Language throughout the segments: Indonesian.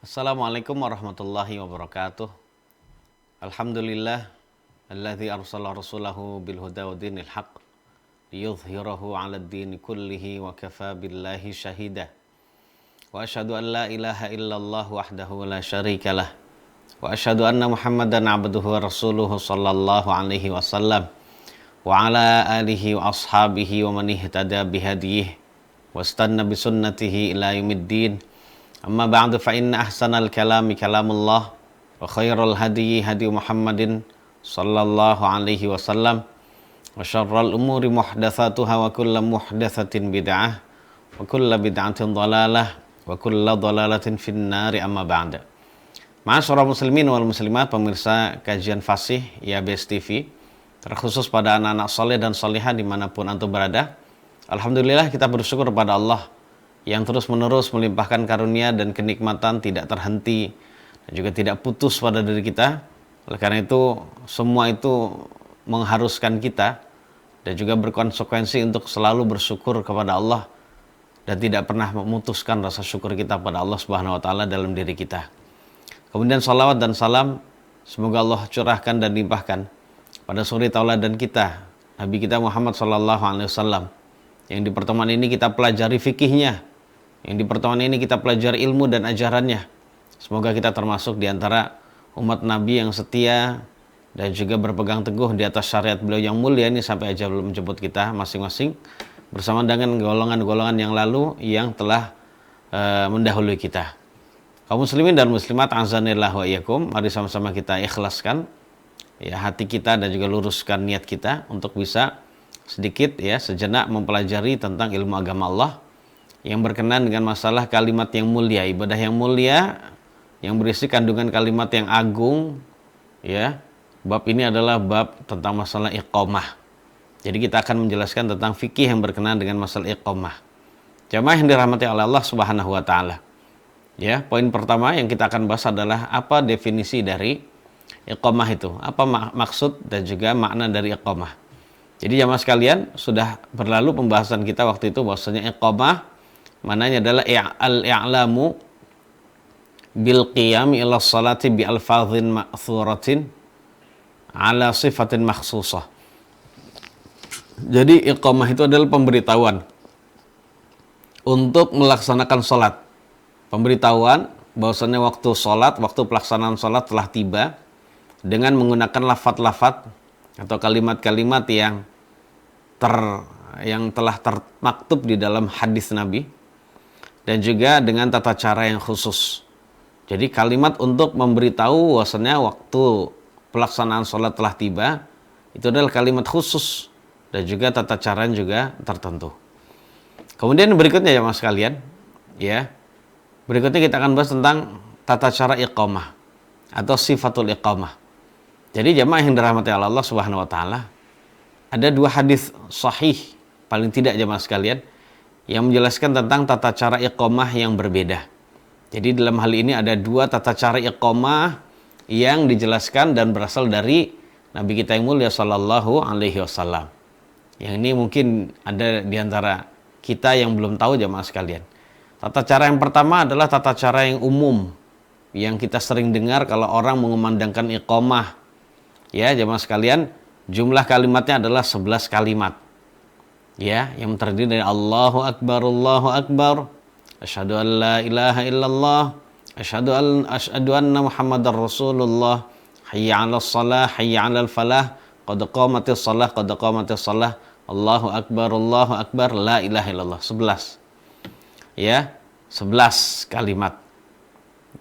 Assalamualaikum warahmatullahi wabarakatuh. Alhamdulillah alladzi arsala rasulahu bil huda wa dinil haqq liyudhhirahu 'alad dini kullihi wa kafa billahi syahida. Wa asyhadu an la ilaha illallah wahdahu la syarikalah. Wa asyhadu anna Muhammadan 'abduhu wa rasuluhu sallallahu alaihi wasallam wa ala alihi wa ashabihi wa man ihtada bihadyihi wastanna bisunnatihi ila yaumiddin. Amma ba'du fa inna ahsanal kalami kalamullah wa khairal hadyi hadi Muhammadin sallallahu alaihi wasallam wa syarral umuri muhdatsatuha wa kullu muhdatsatin bid'ah wa kullu bid'atin dhalalah wa kullu dhalalatin finnari amma ba'da. Ma'asyiral muslimin wal muslimat, pemirsa kajian fasih YABS TV, terkhusus pada anak-anak soleh dan solihah dimanapun antum berada. Alhamdulillah kita bersyukur kepada Allah yang terus-menerus melimpahkan karunia dan kenikmatan tidak terhenti dan juga tidak putus pada diri kita. Oleh karena itu, semua itu mengharuskan kita dan juga berkonsekuensi untuk selalu bersyukur kepada Allah dan tidak pernah memutuskan rasa syukur kita pada Allah Subhanahu wa taala dalam diri kita. Kemudian salawat dan salam semoga Allah curahkan dan limpahkan pada suri tauladan kita, Nabi kita Muhammad sallallahu alaihi wasallam, yang di pertemuan ini kita pelajari fikihnya, yang di pertemuan ini kita pelajari ilmu dan ajarannya. Semoga kita termasuk di antara umat Nabi yang setia dan juga berpegang teguh di atas syariat beliau yang mulia ini sampai ajal belum menjemput kita masing-masing, bersama dengan golongan-golongan yang lalu yang telah mendahului kita. Kaum muslimin dan muslimat azanillah wa iyyakum, mari sama-sama kita ikhlaskan ya hati kita dan juga luruskan niat kita untuk bisa sedikit ya sejenak mempelajari tentang ilmu agama Allah yang berkenaan dengan masalah kalimat yang mulia, ibadah yang mulia yang berisi kandungan kalimat yang agung ya. Bab ini adalah bab tentang masalah iqamah. Jadi kita akan menjelaskan tentang fikih yang berkenaan dengan masalah iqamah. Jamaah yang dirahmati oleh Allah Subhanahu wa taala. Ya, poin pertama yang kita akan bahas adalah apa definisi dari iqamah itu? Apa maksud dan juga makna dari iqamah? Jadi jamaah sekalian, sudah berlalu pembahasan kita waktu itu bahwasanya iqamah maknanya adalah al-i'lamu bil qiyam ila salati bi alfazin ma'thuratin ala sifatin makhsusah. Jadi iqamah itu adalah pemberitahuan untuk melaksanakan salat. Pemberitahuan bahwasanya waktu salat, waktu pelaksanaan salat telah tiba dengan menggunakan lafaz-lafaz atau kalimat-kalimat yang telah termaktub di dalam hadis Nabi, dan juga dengan tata cara yang khusus. Jadi kalimat untuk memberitahu bahwasanya waktu pelaksanaan sholat telah tiba itu adalah kalimat khusus dan juga tata cara juga tertentu. Kemudian berikutnya ya mas sekalian, ya berikutnya kita akan bahas tentang tata cara iqamah atau sifatul iqamah. Jadi jamaah yang dirahmati Allah Subhanahu wa taala, ada dua hadis sahih paling tidak jamaah sekalian yang menjelaskan tentang tata cara iqamah yang berbeda. Jadi dalam hal ini ada dua tata cara iqamah yang dijelaskan dan berasal dari Nabi kita yang mulia sallallahu alaihi wasallam. Yang ini mungkin ada di antara kita yang belum tahu jamaah sekalian. Tata cara yang pertama adalah tata cara yang umum yang kita sering dengar kalau orang mengumandangkan iqamah. Ya jamaah sekalian, jumlah kalimatnya adalah 11 kalimat. Ya, yang terdiri dari Allahu Akbar, asyhadu an la ilaha illallah, asyhadu anna Muhammadar Rasulullah, hayya 'alas shalah, hayya 'alal falah, qad qamatis shalah, Allahu Akbar, la ilaha illallah. 11. Ya, 11 kalimat.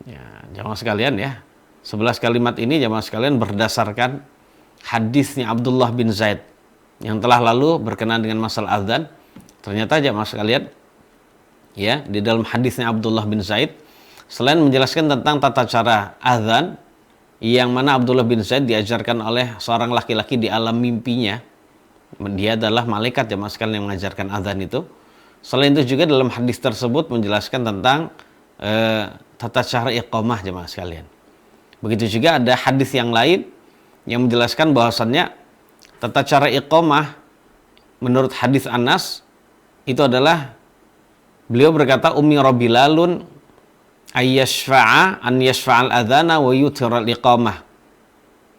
Ya, jamaah sekalian ya. 11 kalimat ini jamaah sekalian berdasarkan hadisnya Abdullah bin Zaid yang telah lalu berkenaan dengan masalah azan. Ternyata jamaah sekalian, ya, di dalam hadisnya Abdullah bin Zaid, selain menjelaskan tentang tata cara azan, yang mana Abdullah bin Zaid diajarkan oleh seorang laki-laki di alam mimpinya, dia adalah malaikat jamaah sekalian yang mengajarkan azan itu. Selain itu juga dalam hadis tersebut menjelaskan tentang tata cara iqamah jamaah sekalian. Begitu juga ada hadis yang lain yang menjelaskan bahwasannya tata cara iqamah menurut hadis Anas itu adalah Beliau berkata, umira Bilalun an yashfa'al adhana wa yutiral iqamah.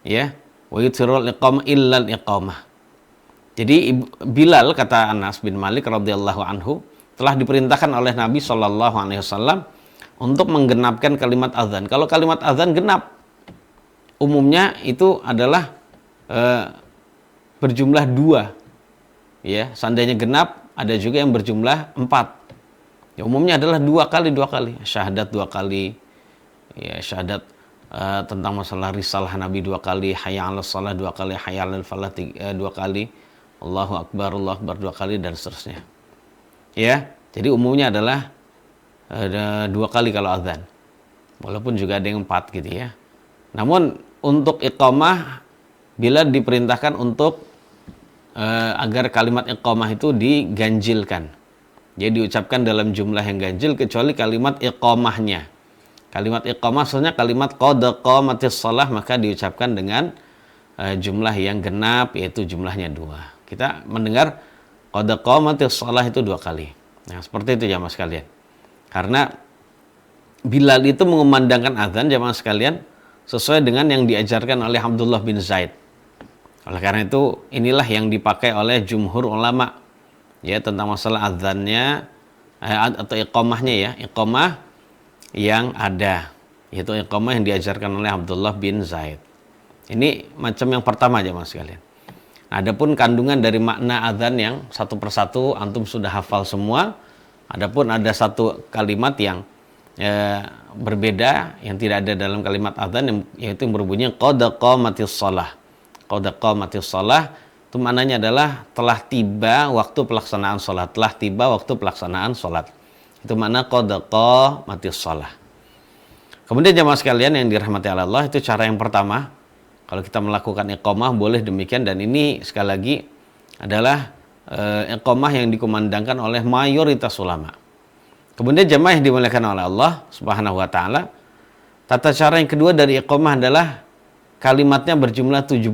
Ya, wa yutiral iqamah illa iqamah. Jadi Bilal, kata Anas bin Malik radhiyallahu anhu, telah diperintahkan oleh Nabi Shallallahu alaihi wasallam untuk menggenapkan kalimat azan. Kalau kalimat azan genap, umumnya itu adalah berjumlah 2. Ya, seandainya genap, ada juga yang berjumlah 4. Ya, umumnya adalah 2 kali, syahadat 2 kali, ya, syahadat tentang masalah risalah Nabi 2 kali, hayya 'alas shalah 2 kali, hayya 'alal falah 2 kali, Allahu akbar 2 kali, dan seterusnya. Ya, jadi umumnya adalah 2 kali kalau azan. Walaupun juga ada yang 4 gitu ya. Namun untuk iqamah, bila diperintahkan untuk agar kalimat iqamah itu diganjilkan. Jadi diucapkan dalam jumlah yang ganjil kecuali kalimat iqamahnya. Kalimat iqamah maksudnya kalimat qad qamatis shalah, maka diucapkan dengan jumlah yang genap, yaitu jumlahnya 2. Kita mendengar qad qamatis shalah itu 2 kali. Nah, seperti itu jamaah sekalian. Karena Bilal itu mengumandangkan azan jamaah sekalian sesuai dengan yang diajarkan oleh Abdullah bin Zaid. Oleh karena itu, inilah yang dipakai oleh jumhur ulama ya tentang masalah azannya atau iqamahnya, ya, iqamah yang ada, yaitu iqamah yang diajarkan oleh Abdullah bin Zaid. Ini macam yang pertama jamaah sekalian. Adapun kandungan dari makna azan yang satu persatu antum sudah hafal semua. Adapun ada satu kalimat yang berbeda yang tidak ada dalam kalimat azan, yaitu yang berbunyi qad qamatis shalah. Qad qamatis shalah itu maknanya adalah telah tiba waktu pelaksanaan sholat. Telah tiba waktu pelaksanaan sholat. Itu makna qad qamatis shalah. Kemudian jamaah sekalian yang dirahmati Allah, itu cara yang pertama. Kalau kita melakukan iqamah boleh demikian, dan ini sekali lagi adalah iqamah yang dikumandangkan oleh mayoritas ulama. Kemudian jamaah yang dimuliakan oleh Allah Subhanahu wa taala, tata cara yang kedua dari iqamah adalah kalimatnya berjumlah 17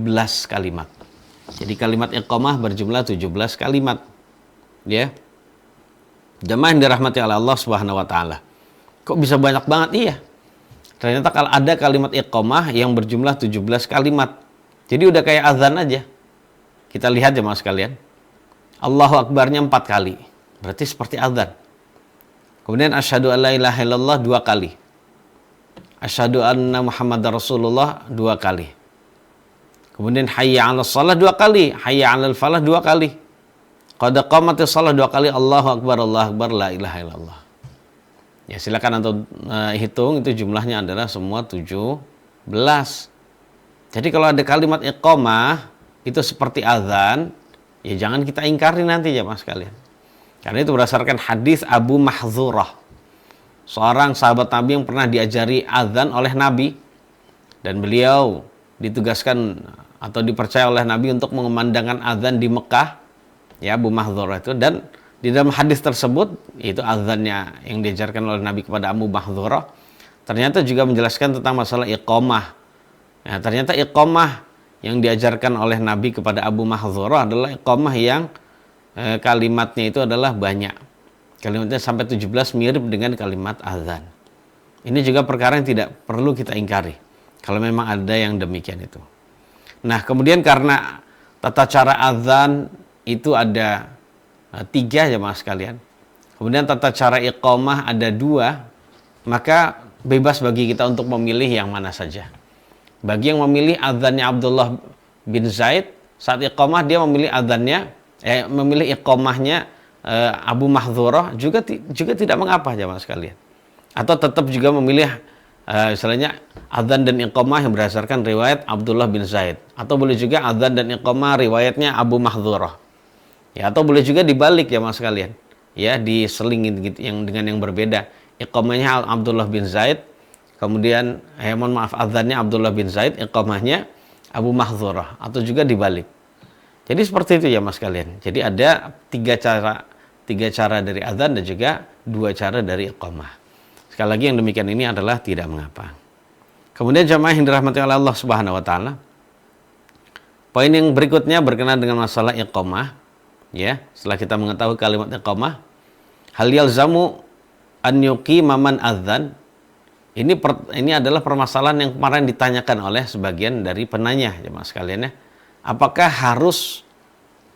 kalimat. Jadi kalimat iqamah berjumlah 17 kalimat. Ya. Jamaah yang dirahmati oleh Allah Subhanahu wa taala. Kok bisa banyak banget? Iya. Ternyata kalau ada kalimat iqamah yang berjumlah 17 kalimat. Jadi udah kayak azan aja. Kita lihat jemaah sekalian. Allahu Akbarnya 4 kali. Berarti seperti azan. Kemudian asyhadu an la ilaha illallah 2 kali. Asyhadu anna Muhammadar Rasulullah 2 kali. Kemudian hayya 'alas shalah 2 kali, hayya 'alal falah 2 kali. Qad qamatis shalah 2 kali, Allahu Akbar la ilaha illallah. Ya, silakan untuk hitung, itu jumlahnya adalah semua 17. Jadi kalau ada kalimat iqamah itu seperti azan, ya jangan kita ingkari nanti ya mas sekalian. Karena itu berdasarkan hadis Abu Mahdzurah, seorang sahabat Nabi yang pernah diajari azan oleh Nabi, dan beliau ditugaskan atau dipercaya oleh Nabi untuk mengumandangkan azan di Mekah, ya Abu Mahdzurah itu. Dan di dalam hadis tersebut, yaitu azannya yang diajarkan oleh Nabi kepada Abu Mahdzurah, ternyata juga menjelaskan tentang masalah iqamah. Ya, ternyata iqamah yang diajarkan oleh Nabi kepada Abu Mahdzurah adalah iqamah yang kalimatnya itu adalah banyak. Kalimatnya sampai 17, mirip dengan kalimat azan. Ini juga perkara yang tidak perlu kita ingkari kalau memang ada yang demikian itu. Nah, kemudian karena tata cara azan itu ada 3 jemaah sekalian. Kemudian tata cara iqamah ada 2, maka bebas bagi kita untuk memilih yang mana saja. Bagi yang memilih azannya Abdullah bin Zaid, saat iqamah dia memilih azannya, memilih iqamahnya Abu Mahdzurah juga tidak mengapa jemaah sekalian. Atau tetap juga memilih misalnya azan dan iqamah yang berdasarkan riwayat Abdullah bin Zaid, atau boleh juga azan dan iqamah riwayatnya Abu Mahdzurah. Ya, atau boleh juga dibalik ya mas sekalian, ya diselingin gitu, yang dengan yang berbeda. Iqamahnya Abdullah bin Zaid, kemudian mohon maaf, azannya Abdullah bin Zaid, iqamahnya Abu Mahdzurah, atau juga dibalik. Jadi seperti itu ya mas sekalian. Jadi ada 3 cara dari azan dan juga 2 cara dari iqamah. Sekali lagi yang demikian ini adalah tidak mengapa. Kemudian jamaah yang dirahmati oleh Allah Subhanahu wa taala, poin yang berikutnya berkenaan dengan masalah iqamah. Ya, setelah kita mengetahui kalimat iqamah, Hal yalzamu an yuqima man adzan. Ini adalah permasalahan yang kemarin ditanyakan oleh sebagian dari penanya, jemaah sekalian ya. Apakah harus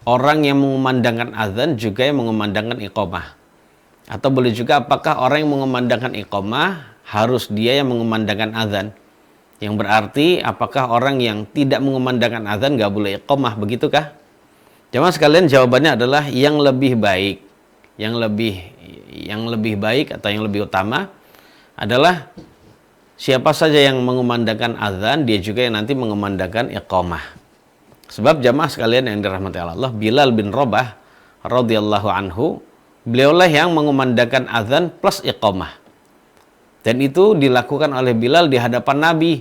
orang yang mengumandangkan azan juga yang mengumandangkan iqamah? Atau boleh juga apakah orang yang mengumandangkan iqamah harus dia yang mengumandangkan azan? Yang berarti apakah orang yang tidak mengumandangkan azan gak boleh iqamah, begitukah? Jemaah sekalian, jawabannya adalah yang lebih baik. Yang lebih baik atau yang lebih utama adalah siapa saja yang mengumandangkan azan, dia juga yang nanti mengumandangkan iqamah. Sebab jamaah sekalian yang dirahmati Allah, Bilal bin Rabah radhiyallahu anhu, beliaulah yang mengumandangkan azan plus iqamah. Dan itu dilakukan oleh Bilal di hadapan Nabi.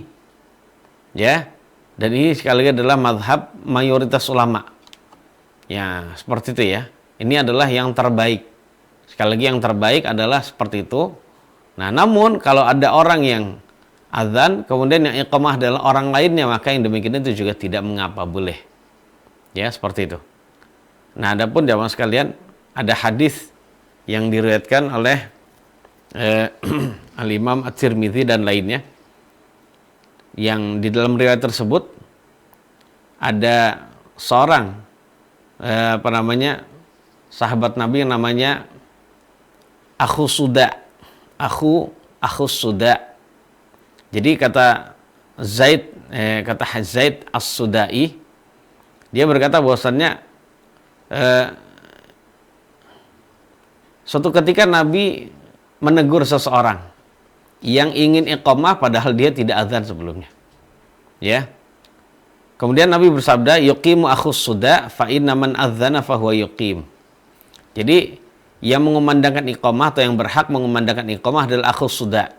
Ya. Dan ini sekali lagi adalah mazhab mayoritas ulama. Ya, seperti itu ya. Ini adalah yang terbaik. Sekali lagi yang terbaik adalah seperti itu. Nah, namun kalau ada orang yang azan, kemudian yang iqamah adalah orang lainnya, maka yang demikian itu juga tidak mengapa, boleh. Ya, seperti itu. Nah, adapun jamaah sekalian, ada hadis yang diriwayatkan oleh Al-Imam At-Tirmidzi dan lainnya, yang di dalam riwayat tersebut ada seorang sahabat Nabi yang namanya Akhu Suda. Akhu Suda. Jadi kata Zaid As-Sudai, dia berkata bahwasannya suatu ketika Nabi menegur seseorang yang ingin iqamah padahal dia tidak azan sebelumnya. Ya. Kemudian Nabi bersabda, yuqimu akhus suda fa inna man adzana fa huwa yuqim. Jadi yang mengumandangkan iqamah atau yang berhak mengumandangkan iqamah adalah akhus suda.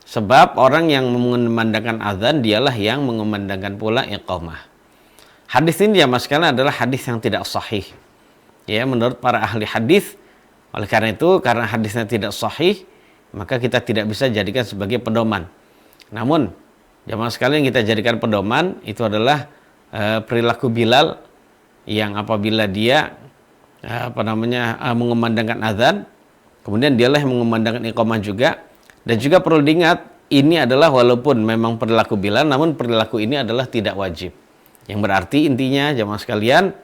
Sebab orang yang mengumandangkan azan dialah yang mengumandangkan pula iqamah. Hadis ini ya mas sekalian adalah hadis yang tidak sahih. Ya, menurut para ahli hadis. Oleh karena itu, karena hadisnya tidak sahih, maka kita tidak bisa jadikan sebagai pedoman. Namun, jamaah sekalian kita jadikan pedoman itu adalah perilaku Bilal yang apabila dia mengumandangkan azan, kemudian dialah yang mengumandangkan iqamah juga. Dan juga perlu diingat, ini adalah walaupun memang perilaku Bilal, namun perilaku ini adalah tidak wajib. Yang berarti intinya jamaah sekalian,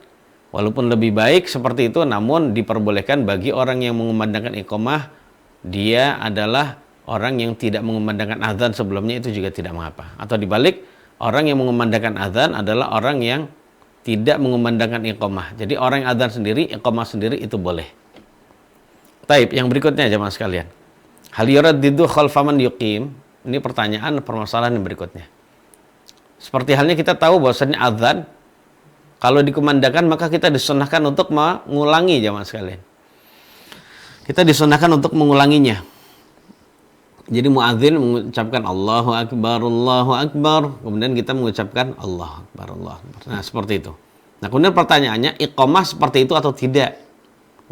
walaupun lebih baik seperti itu, namun diperbolehkan bagi orang yang mengumandangkan iqamah, dia adalah orang yang tidak mengumandangkan azan sebelumnya, itu juga tidak mengapa. Atau dibalik, orang yang mengumandangkan azan adalah orang yang tidak mengumandangkan iqamah. Jadi orang yang azan sendiri, iqamah sendiri itu boleh. Taib, yang berikutnya jamaah sekalian. Hal yuraddidu khalfaman yuqim. Ini permasalahan yang berikutnya. Seperti halnya kita tahu bahwasanya azan kalau dikumandangkan maka kita disunahkan untuk mengulangi jamaah sekalian. Kita disunahkan untuk mengulanginya. Jadi muadzin mengucapkan Allahu Akbar, Allahu Akbar, kemudian kita mengucapkan Allahu Akbar, Allahu Akbar. Nah, seperti itu. Nah, kemudian pertanyaannya, iqamah seperti itu atau tidak?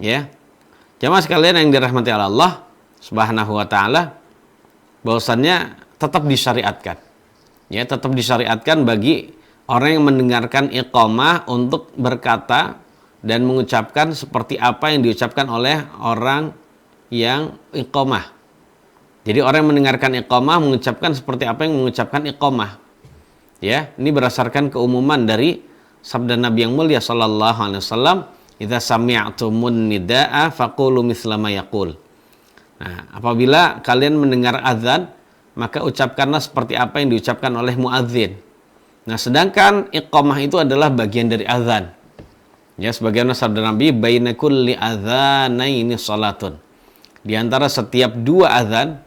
Ya. Jamaah sekalian yang dirahmati Allah Subhanahu wa taala, bahwasannya tetap disyariatkan. Ya, tetap disyariatkan bagi orang yang mendengarkan iqamah untuk berkata dan mengucapkan seperti apa yang diucapkan oleh orang yang iqamah. Jadi orang yang mendengarkan iqamah mengucapkan seperti apa yang mengucapkan iqamah. Ya, ini berdasarkan keumuman dari sabda Nabi yang mulia sallallahu alaihi wasallam, "Idza sami'tumun nidaa faqulu misla ma yaqul." Nah, apabila kalian mendengar azan, maka ucapkanlah seperti apa yang diucapkan oleh muadzin. Nah, sedangkan iqamah itu adalah bagian dari azan. Ya, sebagaimana sabda Nabi, "Baina kulli adzanaini shalatun." Di antara setiap dua azan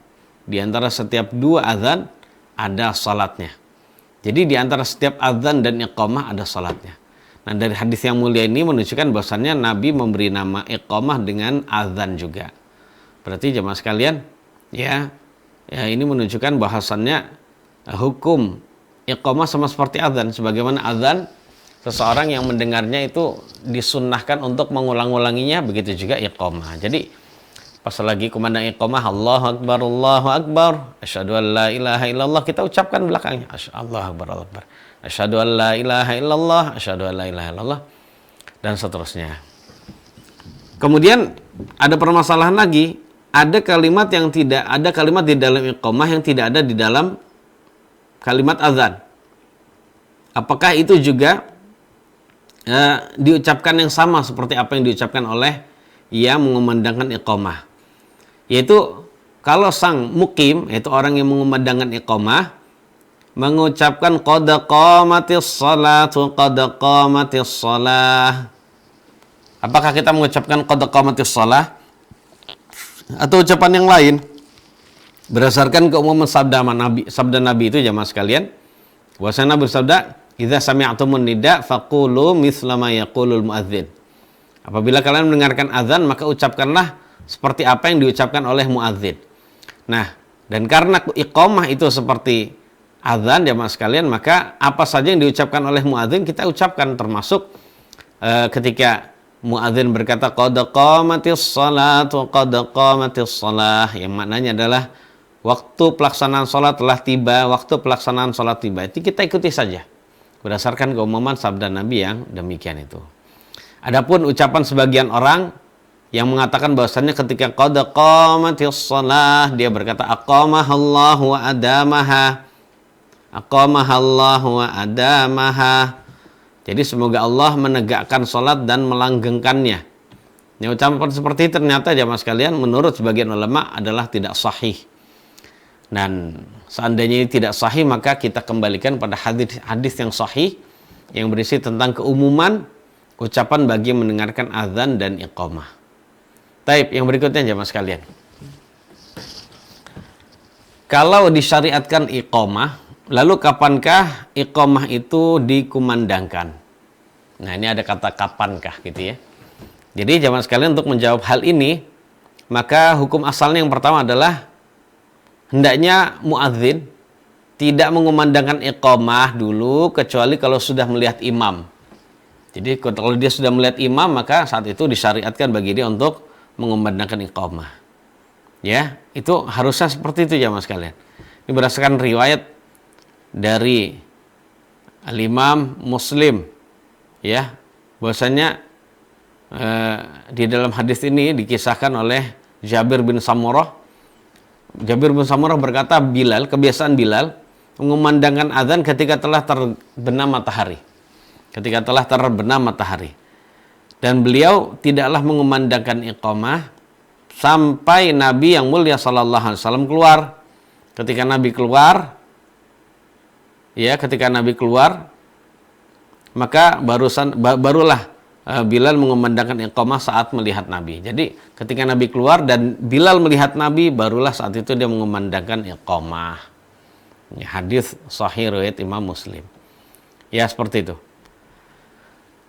ada salatnya. Jadi di antara setiap azan dan iqamah ada salatnya. Nah, dari hadis yang mulia ini menunjukkan bahwasannya Nabi memberi nama iqamah dengan azan juga. Berarti jemaah sekalian, ya ini menunjukkan bahwasannya hukum iqamah sama seperti azan. Sebagaimana azan, seseorang yang mendengarnya itu disunnahkan untuk mengulang-ulanginya, begitu juga iqamah. Jadi pas lagi kumandang iqamah, Allahu Akbar, Allahu Akbar, asyhadu an la ilaha illallah, kita ucapkan belakangnya Allahu Akbar, Allahu Akbar, asyhadu an la ilaha illallah, asyhadu an la ilaha illallah, dan seterusnya. Kemudian ada permasalahan lagi, ada kalimat di dalam iqamah yang tidak ada di dalam kalimat azan. Apakah itu juga diucapkan yang sama seperti apa yang diucapkan oleh yang mengumandangkan iqamah? Yaitu kalau sang mukim, yaitu orang yang mengumandangkan iqamah, mengucapkan qad qamatis salatu qad qamatis shalah. Apakah kita mengucapkan qad qamatis shalah atau ucapan yang lain? Berdasarkan keumuman sabda Nabi itu jamaah sekalian, bahwasanya Nabi bersabda, "Idza sami'tumun nida faqulu mithla ma yaqulul muadzin." Apabila kalian mendengarkan azan, maka ucapkanlah seperti apa yang diucapkan oleh muadzin. Nah, dan karena iqamah itu seperti azan jamaah sekalian, maka apa saja yang diucapkan oleh muadzin kita ucapkan, termasuk ketika muadzin berkata qad qamatis salatu qad qamatis shalah, yang maknanya adalah waktu pelaksanaan sholat telah tiba, waktu pelaksanaan sholat tiba. Itu kita ikuti saja berdasarkan keumuman sabda Nabi yang demikian itu. Adapun ucapan sebagian orang yang mengatakan bahwasannya ketika qad qamatis shalah dia berkata aqamahallahu wa adamaha, aqamahallahu wa adamaha. Jadi semoga Allah menegakkan sholat dan melanggengkannya. Yang ucapan seperti itu ternyata jamaah sekalian menurut sebagian ulama adalah tidak sahih. Dan seandainya ini tidak sahih, maka kita kembalikan pada hadis yang sahih yang berisi tentang keumuman ucapan bagi mendengarkan azan dan iqamah. Taib, yang berikutnya jamaah sekalian. Kalau disyariatkan iqamah, lalu kapankah iqamah itu dikumandangkan? Nah, ini ada kata kapankah gitu ya. Jadi jamaah sekalian, untuk menjawab hal ini, maka hukum asalnya yang pertama adalah hendaknya muadzin tidak mengumandangkan iqamah dulu kecuali kalau sudah melihat imam. Jadi kalau dia sudah melihat imam, maka saat itu disyariatkan bagi dia untuk mengumandangkan iqamah. Ya, itu harusnya seperti itu jamaah sekalian. Ini berdasarkan riwayat dari Al-Imam Muslim, ya, bahwasanya di dalam hadis ini dikisahkan oleh Jabir bin Samurah. Jabir bin Samurah berkata, kebiasaan Bilal mengumandangkan azan ketika telah terbenam matahari. Ketika telah terbenam matahari. Dan beliau tidaklah mengumandangkan iqamah sampai Nabi yang mulia sallallahu alaihi wasallam keluar. Ketika Nabi keluar, maka barulah Bilal mengumandangkan iqamah saat melihat Nabi. Jadi ketika Nabi keluar dan Bilal melihat Nabi, barulah saat itu dia mengumandangkan iqamah. Ini hadis sahih riwayat Imam Muslim. Ya, seperti itu.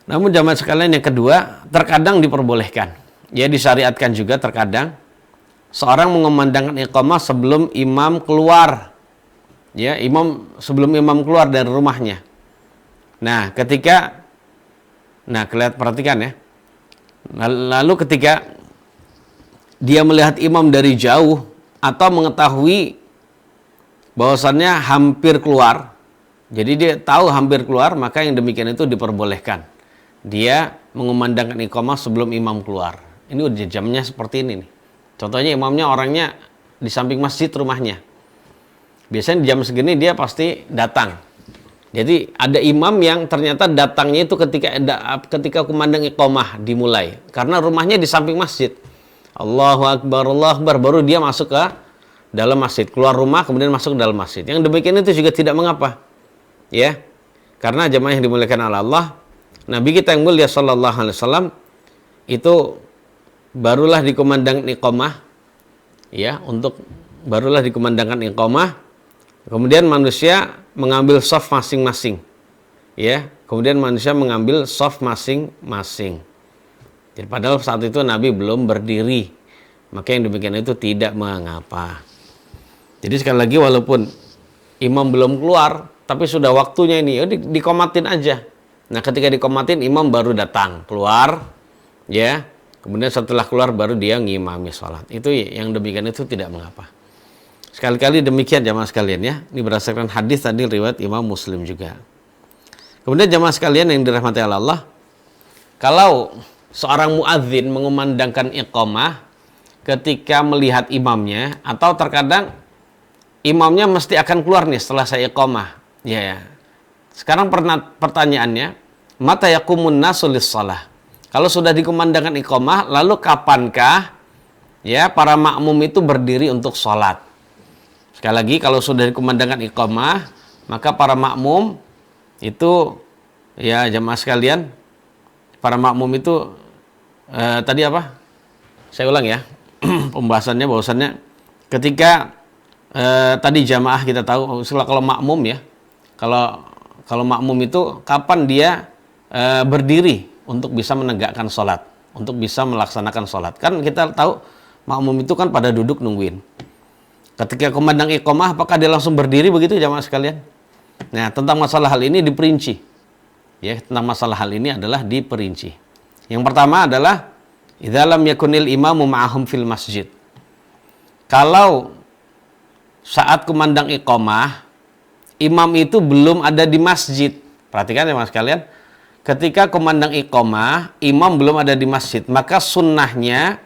Namun jamaah sekalian, yang kedua, terkadang diperbolehkan. Ya, disyariatkan juga terkadang seorang mengumandangkan iqamah sebelum imam keluar. Ya, sebelum imam keluar dari rumahnya. Nah, perhatikan ya. Lalu ketika dia melihat imam dari jauh atau mengetahui bahwasannya hampir keluar, jadi dia tahu hampir keluar, maka yang demikian itu diperbolehkan. Dia mengumandangkan iqamah sebelum imam keluar. Ini udah jamnya seperti ini nih. Contohnya imamnya orangnya di samping masjid rumahnya. Biasanya jam segini dia pasti datang. Jadi ada imam yang ternyata datangnya itu ketika kumandang iqamah dimulai, karena rumahnya di samping masjid. Allahu Akbar, Allahu Akbar, baru dia masuk ke dalam masjid, keluar rumah kemudian masuk ke dalam masjid. Yang demikian itu juga tidak mengapa. Ya. Karena jemaah yang dimuliakan oleh Allah, Nabi kita yang mulia sallallahu alaihi wasallam itu barulah dikumandangkan iqamah, ya, barulah dikumandangkan iqamah. Kemudian manusia mengambil shaf masing-masing. Ya, kemudian manusia mengambil shaf masing-masing. Jadi padahal saat itu Nabi belum berdiri. Maka yang demikian itu tidak mengapa. Jadi sekali lagi, walaupun imam belum keluar, tapi sudah waktunya ini, dikomatin aja. Nah, ketika dikomatin, imam baru datang, keluar, ya. Kemudian setelah keluar baru dia ngimami sholat. Itu yang demikian itu tidak mengapa. Sekali-kali demikian jamaah sekalian ya. Ini berdasarkan hadis tadi riwayat Imam Muslim juga. Kemudian jamaah sekalian yang dirahmati Allah, kalau seorang muadzin mengumandangkan iqamah ketika melihat imamnya, atau terkadang imamnya mesti akan keluar nih setelah saya iqamah. Ya. Sekarang pertanyaannya, mata yaqumun nasu lis-shalah. Kalau sudah dikumandangkan iqamah, lalu kapankah ya para makmum itu berdiri untuk sholat? Sekali lagi, kalau sudah dikumandangkan iqamah, maka para makmum itu, ya jamaah sekalian, para makmum itu tadi apa? Saya ulang ya pembahasannya, bahwasannya ketika tadi jamaah kita tahu kalau makmum ya, kalau makmum itu kapan dia berdiri untuk bisa menegakkan sholat, untuk bisa melaksanakan sholat. Kan kita tahu makmum itu kan pada duduk nungguin. Ketika kumandang iqamah, apakah dia langsung berdiri begitu jamaah sekalian? Nah, tentang masalah hal ini diperinci. Ya, tentang masalah hal ini adalah diperinci. Yang pertama adalah idza lam yakunil imamu ma'ahum fil masjid. Kalau saat kumandang iqamah, imam itu belum ada di masjid. Perhatikan ya mas sekalian. Ketika kumandang iqamah, imam belum ada di masjid, maka sunnahnya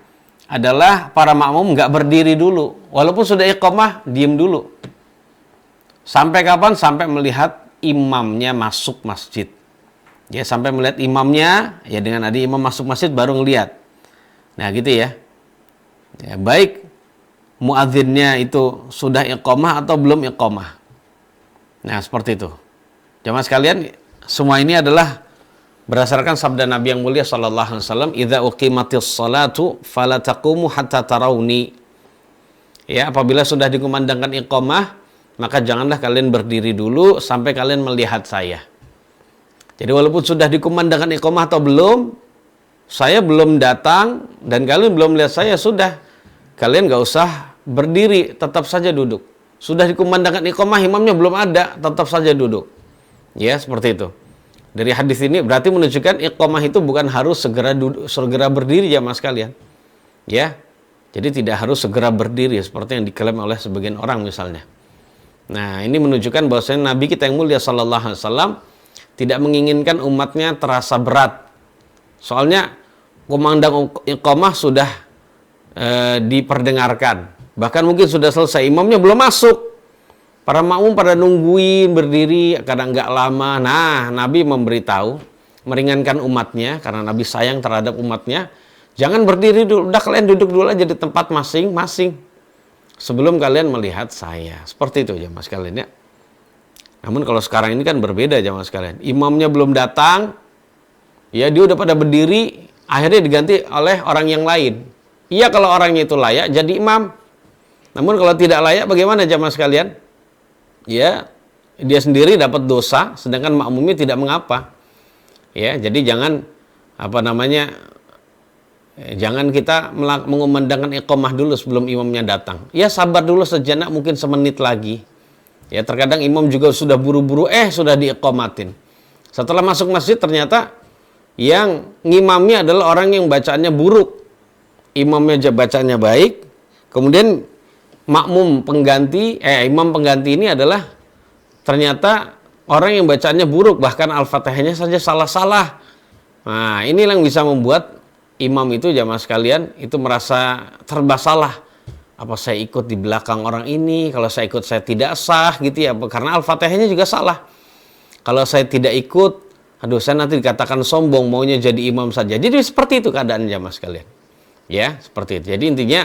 adalah para makmum nggak berdiri dulu. Walaupun sudah iqamah, diem dulu. Sampai kapan? Sampai melihat imamnya masuk masjid. Ya, sampai melihat imamnya, ya dengan ada imam masuk masjid baru ngelihat. Nah gitu ya. Ya, baik muadzinnya itu sudah iqamah atau belum iqamah. Nah seperti itu. Jamaah sekalian, semua ini adalah berdasarkan sabda Nabi yang mulia sallallahu alaihi wasallam, "Idza uqimatis shalatu fala taqumu hatta tarawni." Ya, apabila sudah dikumandangkan iqamah, maka janganlah kalian berdiri dulu sampai kalian melihat saya. Jadi walaupun sudah dikumandangkan iqamah atau belum, saya belum datang dan kalian belum lihat saya, sudah. Kalian gak usah berdiri, tetap saja duduk. Sudah dikumandangkan iqamah, imamnya belum ada, tetap saja duduk. Ya, seperti itu. Dari hadis ini berarti menunjukkan iqamah itu bukan harus segera berdiri jamaah sekalian. Ya. Jadi tidak harus segera berdiri seperti yang diklaim oleh sebagian orang misalnya. Nah, ini menunjukkan bahwasanya Nabi kita yang mulia sallallahu alaihi wasallam tidak menginginkan umatnya terasa berat. Soalnya kumandang iqamah sudah diperdengarkan. Bahkan mungkin sudah selesai, imamnya belum masuk. Para makmum pada nungguin berdiri, kadang nggak lama. Nah, Nabi memberitahu, meringankan umatnya, karena Nabi sayang terhadap umatnya. Jangan berdiri dulu, udah kalian duduk dulu aja di tempat masing-masing sebelum kalian melihat saya. Seperti itu jamaah sekalian ya. Namun kalau sekarang ini kan berbeda jamaah sekalian. Imamnya belum datang, ya dia udah pada berdiri, akhirnya diganti oleh orang yang lain. Iya kalau orangnya itu layak jadi imam. Namun kalau tidak layak bagaimana jamaah sekalian? Ya, dia sendiri dapat dosa, sedangkan makmumnya tidak mengapa. Ya, jadi jangan jangan kita mengumandangkan iqamah dulu sebelum imamnya datang. Ya sabar dulu sejenak, mungkin semenit lagi. Ya terkadang imam juga sudah buru-buru, sudah diiqamatin. Setelah masuk masjid ternyata yang ngimamnya adalah orang yang bacaannya buruk. Imamnya bacaannya baik. Kemudian imam pengganti ini adalah ternyata orang yang bacaannya buruk, bahkan Al-Fatihahnya saja salah-salah. Nah, ini yang bisa membuat imam itu jamaah sekalian itu merasa serba salah. Apa saya ikut di belakang orang ini? Kalau saya ikut saya tidak sah gitu ya, karena Al-Fatihahnya juga salah. Kalau saya tidak ikut, aduh saya nanti dikatakan sombong, maunya jadi imam saja. Jadi seperti itu keadaan jamaah sekalian. Ya, seperti itu. Jadi intinya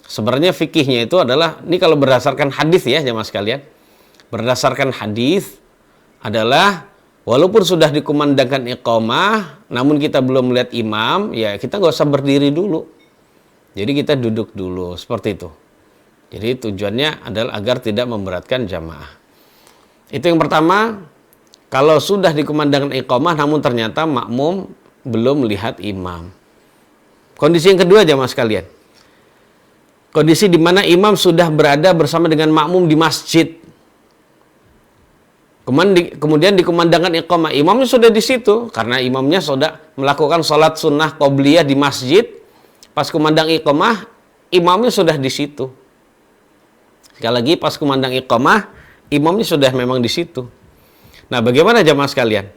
sebenarnya fikihnya itu adalah, ini kalau berdasarkan hadis ya jamaah sekalian. Berdasarkan hadis adalah walaupun sudah dikumandangkan iqamah, namun kita belum melihat imam, ya kita nggak usah berdiri dulu. Jadi kita duduk dulu, seperti itu. Jadi tujuannya adalah agar tidak memberatkan jamaah. Itu yang pertama, kalau sudah dikumandangkan iqamah, namun ternyata makmum belum melihat imam. Kondisi yang kedua jamaah sekalian. Kondisi di mana imam sudah berada bersama dengan makmum di masjid. Kemudian dikumandangkan iqamah, imamnya sudah di situ karena imamnya sudah melakukan sholat sunnah qobliyah di masjid. Pas kumandang iqamah, imamnya sudah di situ. Sekali lagi, pas kumandang iqamah, imamnya sudah memang di situ. Nah, bagaimana jamaah sekalian?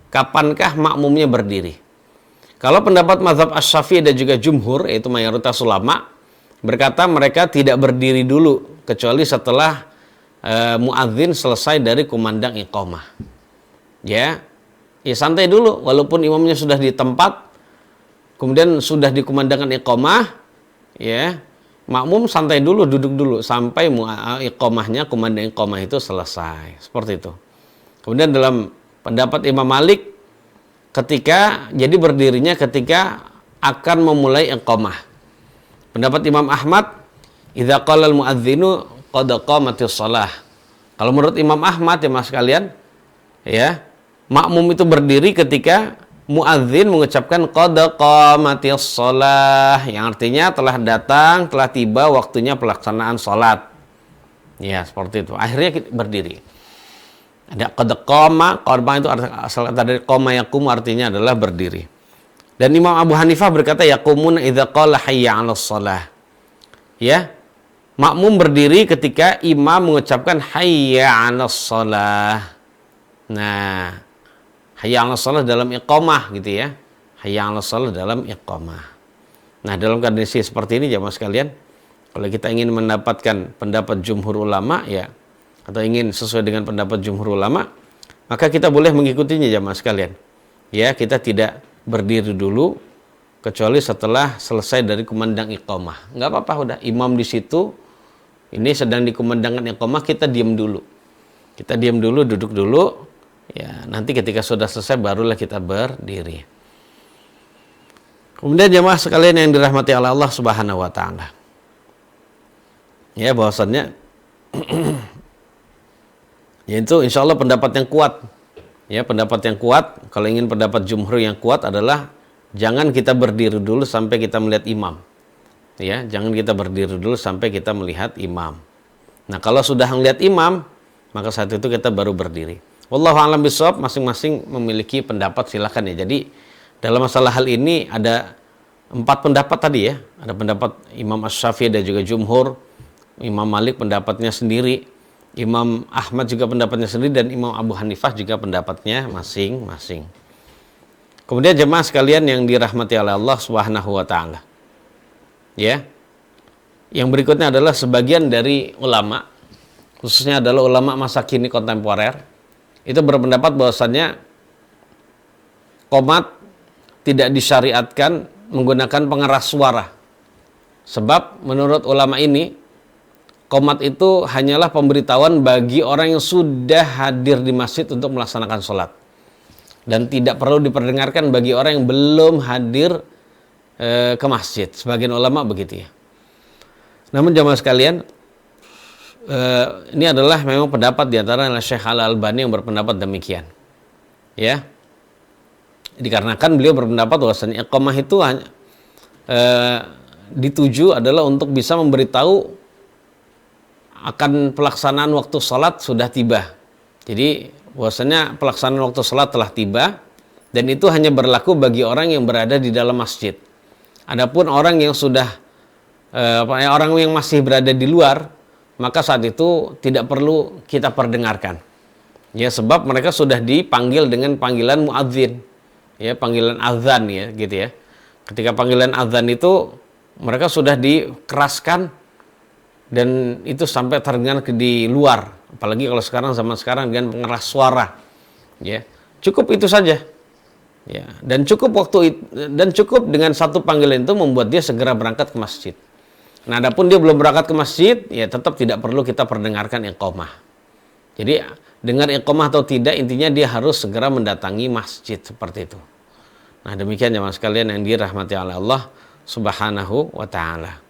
Kapankah makmumnya berdiri? Kalau pendapat mazhab Asy-Syafi'i dan juga jumhur, yaitu mayoritas ulama, berkata mereka tidak berdiri dulu kecuali setelah muadzin selesai dari kumandang iqamah. Ya santai dulu, walaupun imamnya sudah di tempat, kemudian sudah dikumandangkan iqamah, ya makmum santai dulu, duduk dulu sampai iqamahnya, kumandang iqamah itu selesai. Seperti itu. Kemudian dalam pendapat Imam Malik, jadi berdirinya ketika akan memulai iqamah. Pendapat Imam Ahmad, idza qala al-muadzinu qad qamatis shalah. Kalau menurut Imam Ahmad ya Mas kalian, ya, makmum itu berdiri ketika muadzin mengucapkan qad qamatis shalah, yang artinya telah datang, telah tiba waktunya pelaksanaan salat. Ya, seperti itu. Akhirnya kita berdiri. Ada qad qama itu asal dari qama yaqumu, artinya adalah berdiri. Dan Imam Abu Hanifah berkata yaqumuna idza qala hayya 'alas shalah. Ya. Makmum berdiri ketika imam mengucapkan hayya 'alas shalah. Nah, hayya 'alas shalah dalam iqamah gitu ya. Hayya 'alas shalah dalam iqamah. Nah, dalam kondisi seperti ini jamaah sekalian, kalau kita ingin mendapatkan pendapat jumhur ulama ya, atau ingin sesuai dengan pendapat jumhur ulama, maka kita boleh mengikutinya jamaah sekalian. Ya, kita tidak berdiri dulu kecuali setelah selesai dari kumandang iqamah. Enggak apa-apa, udah imam di situ, ini sedang dikumandangkan iqamah, kita diam dulu. Kita diam dulu, duduk dulu. Ya, nanti ketika sudah selesai barulah kita berdiri. Kemudian jamaah sekalian yang dirahmati oleh Allah Subhanahu wa taala. Ya, bahwasannya yaitu insya Allah pendapat yang kuat. Ya, pendapat yang kuat, kalau ingin pendapat jumhur yang kuat adalah jangan kita berdiri dulu sampai kita melihat imam. Ya, jangan kita berdiri dulu sampai kita melihat imam. Nah, kalau sudah melihat imam, maka saat itu kita baru berdiri. Wallahu a'lam bishawab, masing-masing memiliki pendapat, silakan ya. Jadi, dalam masalah hal ini ada 4 pendapat tadi ya. Ada pendapat Imam Asy-Syafi'i dan juga jumhur, Imam Malik pendapatnya sendiri, Imam Ahmad juga pendapatnya sendiri, dan Imam Abu Hanifah juga pendapatnya masing-masing. Kemudian jemaah sekalian yang dirahmati oleh Allah Subhanahu wa taala. Ya. Yang berikutnya adalah sebagian dari ulama, khususnya adalah ulama masa kini kontemporer, itu berpendapat bahwasannya qomat tidak disyariatkan menggunakan pengeras suara. Sebab menurut ulama ini qomat itu hanyalah pemberitahuan bagi orang yang sudah hadir di masjid untuk melaksanakan sholat. Dan tidak perlu diperdengarkan bagi orang yang belum hadir ke masjid. Sebagian ulama begitu ya. Namun jamaah sekalian, ini adalah memang pendapat diantara Syekh Al-Albani yang berpendapat demikian. Ya. Dikarenakan beliau berpendapat bahwasanya iqamah itu hanya dituju adalah untuk bisa memberitahu akan pelaksanaan waktu sholat sudah tiba. Jadi bahwasanya pelaksanaan waktu sholat telah tiba, dan itu hanya berlaku bagi orang yang berada di dalam masjid. Adapun orang yang sudah orang yang masih berada di luar, maka saat itu tidak perlu kita perdengarkan. Ya, sebab mereka sudah dipanggil dengan panggilan muadzin. Ya, panggilan azan ya, gitu ya. Ketika panggilan azan itu mereka sudah dikeraskan, dan itu sampai terdengar di luar, apalagi kalau zaman sekarang dengan pengeras suara, ya cukup itu saja, ya, dan cukup dengan satu panggilan itu membuat dia segera berangkat ke masjid. Nah, adapun dia belum berangkat ke masjid, ya tetap tidak perlu kita perdengarkan iqamah. Jadi dengar iqamah atau tidak, intinya dia harus segera mendatangi masjid, seperti itu. Nah, demikian jemaah sekalian yang dirahmati oleh Allah Subhanahu wa taala.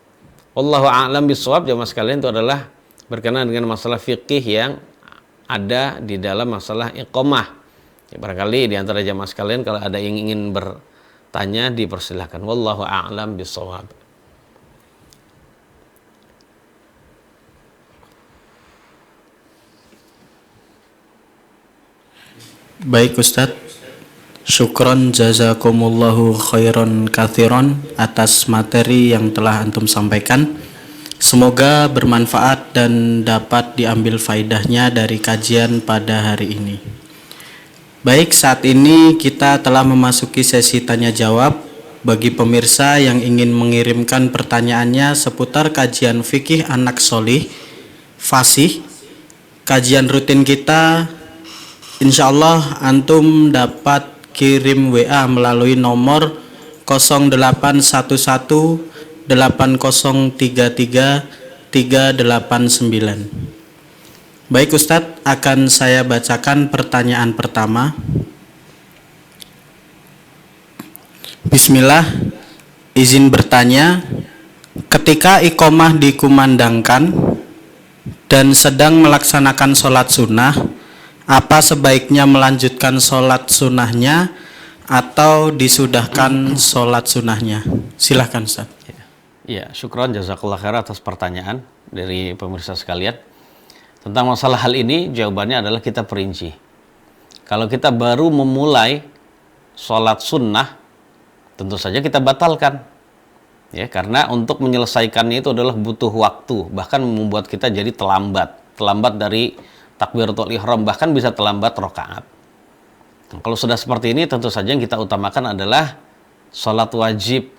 Wallahu a'lam bishawab, jemaah sekalian, itu adalah berkenaan dengan masalah fikih yang ada di dalam masalah iqamah. Ya, barangkali di antara jemaah sekalian kalau ada yang ingin bertanya dipersilahkan. Wallahu a'lam bishawab. Baik Ustadz, syukron jazakumullahu khairan katsiran atas materi yang telah antum sampaikan. Semoga bermanfaat dan dapat diambil faidahnya dari kajian pada hari ini. Baik, saat ini kita telah memasuki sesi tanya jawab. Bagi pemirsa yang ingin mengirimkan pertanyaannya seputar kajian fikih anak solih, fasih, kajian rutin kita, insya Allah antum dapat kirim WA melalui nomor 0811 8033 389. Baik Ustadz, akan saya bacakan pertanyaan pertama. Bismillah, izin bertanya, ketika iqomah dikumandangkan dan sedang melaksanakan sholat sunnah, apa sebaiknya melanjutkan sholat sunnahnya atau disudahkan sholat sunnahnya? Silahkan Ustaz. Ya, syukron jazakallah khair atas pertanyaan dari pemirsa sekalian. Tentang masalah hal ini, jawabannya adalah kita perinci. Kalau kita baru memulai sholat sunnah, tentu saja kita batalkan. Ya, karena untuk menyelesaikannya itu adalah butuh waktu, bahkan membuat kita jadi terlambat dari takbiratul ihram, bahkan bisa terlambat rakaat. Nah, kalau sudah seperti ini, tentu saja yang kita utamakan adalah sholat wajib,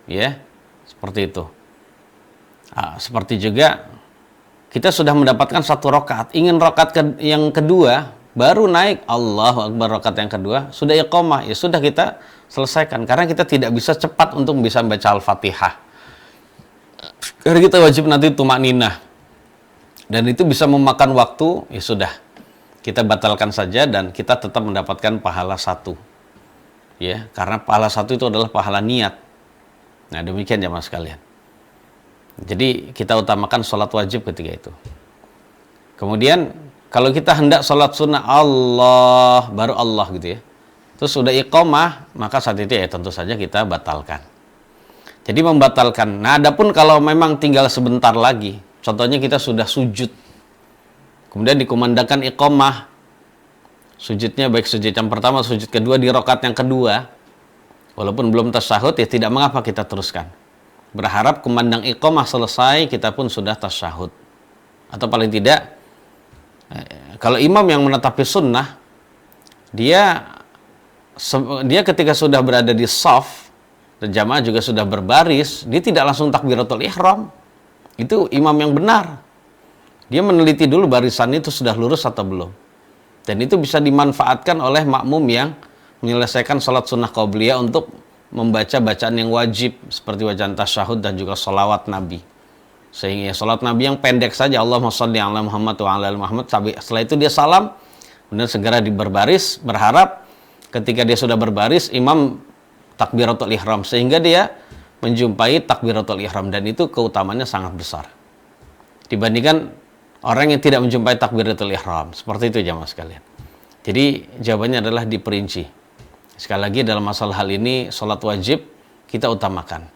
ya, seperti itu. Nah, seperti juga kita sudah mendapatkan satu rakaat, ingin rakaat yang kedua, baru naik Allahu Akbar rakaat yang kedua, sudah iqamah, ya sudah kita selesaikan, karena kita tidak bisa cepat untuk bisa membaca Al-Fatihah. Karena kita wajib nanti tumakninah. Dan itu bisa memakan waktu, ya sudah. Kita batalkan saja dan kita tetap mendapatkan pahala satu. Ya, karena pahala satu itu adalah pahala niat. Nah, demikian jamaah sekalian. Jadi kita utamakan sholat wajib ketika itu. Kemudian kalau kita hendak sholat sunnah Allah, baru Allah gitu ya. Terus sudah iqamah, maka saat itu ya tentu saja kita batalkan. Jadi membatalkan. Nah, adapun kalau memang tinggal sebentar lagi, contohnya kita sudah sujud, kemudian dikumandangkan iqamah, sujudnya baik sujud yang pertama, sujud kedua di rakaat yang kedua, walaupun belum tasyahud, ya tidak mengapa kita teruskan. Berharap kumandang iqamah selesai, kita pun sudah tasyahud. Atau paling tidak, kalau imam yang menetapi sunnah, dia ketika sudah berada di shaf dan jamaah juga sudah berbaris, dia tidak langsung takbiratul ihram. Itu imam yang benar. Dia meneliti dulu barisan itu sudah lurus atau belum. Dan itu bisa dimanfaatkan oleh makmum yang menyelesaikan sholat sunnah qabliyah untuk membaca bacaan yang wajib seperti bacaan tasyahud dan juga sholawat Nabi. Sehingga sholat Nabi yang pendek saja, Allahumma sholli ala Muhammad wa ala ali Muhammad, setelah itu dia salam, kemudian segera berbaris, berharap ketika dia sudah berbaris, imam takbiratul ihram, sehingga dia menjumpai takbiratul ihram, dan itu keutamaannya sangat besar dibandingkan orang yang tidak menjumpai takbiratul ihram. Seperti itu jamaah sekalian. Jadi jawabannya adalah diperinci. Sekali lagi dalam masalah hal ini, sholat wajib kita utamakan.